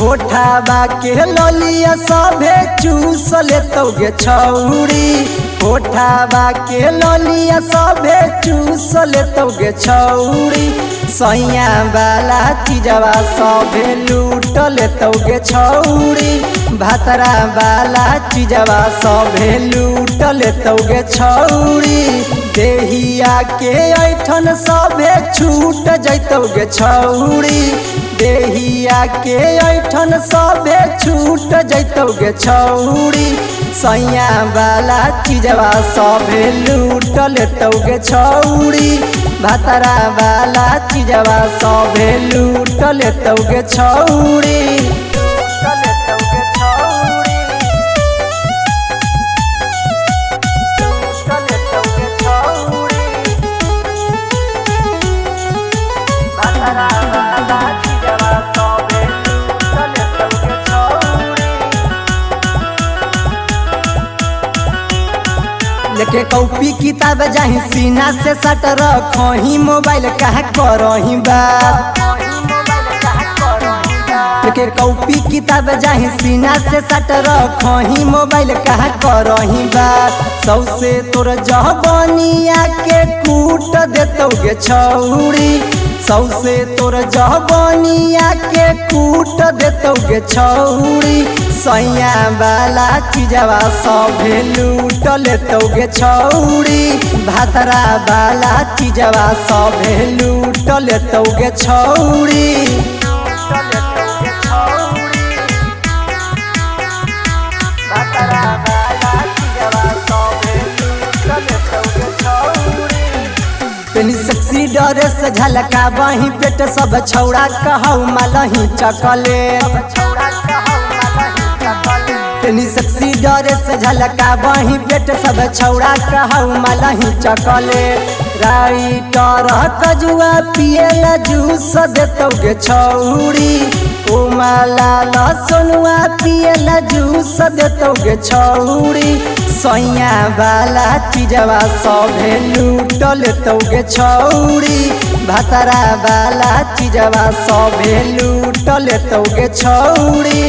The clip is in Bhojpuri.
ओठाबा के ललिया सभे चूस लेतौ गे छौरी। ओठाबा के ललिया सभे चूस लेतौ गे छौरी। सैया वाला चीजवा सभे लूट लेतौ गे छौरी। भातरा वाला चीजवा सभे लूट लेतौ गे छौरी। देहिया के ऐठन सभे छूट जैतौ गे छौरी। देहिया के ऐठन सभे छूट जैतौ गे छौरी। सैया वाला चीजवा सभे लूट लेतौ गे छौरी। भातरा वाला चीजवा सभे लूट लेतौ गे छौरी। लेके कॉपी किताब जाही सीना से सट रखही। मोबाइल कहा करही बात। लेके कॉपी किताब जाही सीना से सट रखही। मोबाइल कहा करही बात। सौसे तोर जहबनिया के कूट देतौ गे छौरी। सौसे तोर जहबनिया के कूट देतौ गे छौरी। सैया वाला चीजवा सभे लूट लेतौ गे छौरी। भातरा वाला चीजवा सभे लूट लेतौ गे छौरी। पेनी सेक्सी ड्रेस झलका बही पेट सब छौड़ा कहौ मालही चकले। पेनी सेक्सी ड्रेस झलका बही पेट सब छौड़ा कहौ मालही चकले। राइटर कजुआ पियला जूस देतौ गे छौरी। उमा लाल सोनुआ पियला जूस देतौ गे छौरी। सैया वाला चीजवा सभे लूट लेतौ गे छौरी। भातरा वाला चीजवा सभे लूट लेतौ गे छौरी।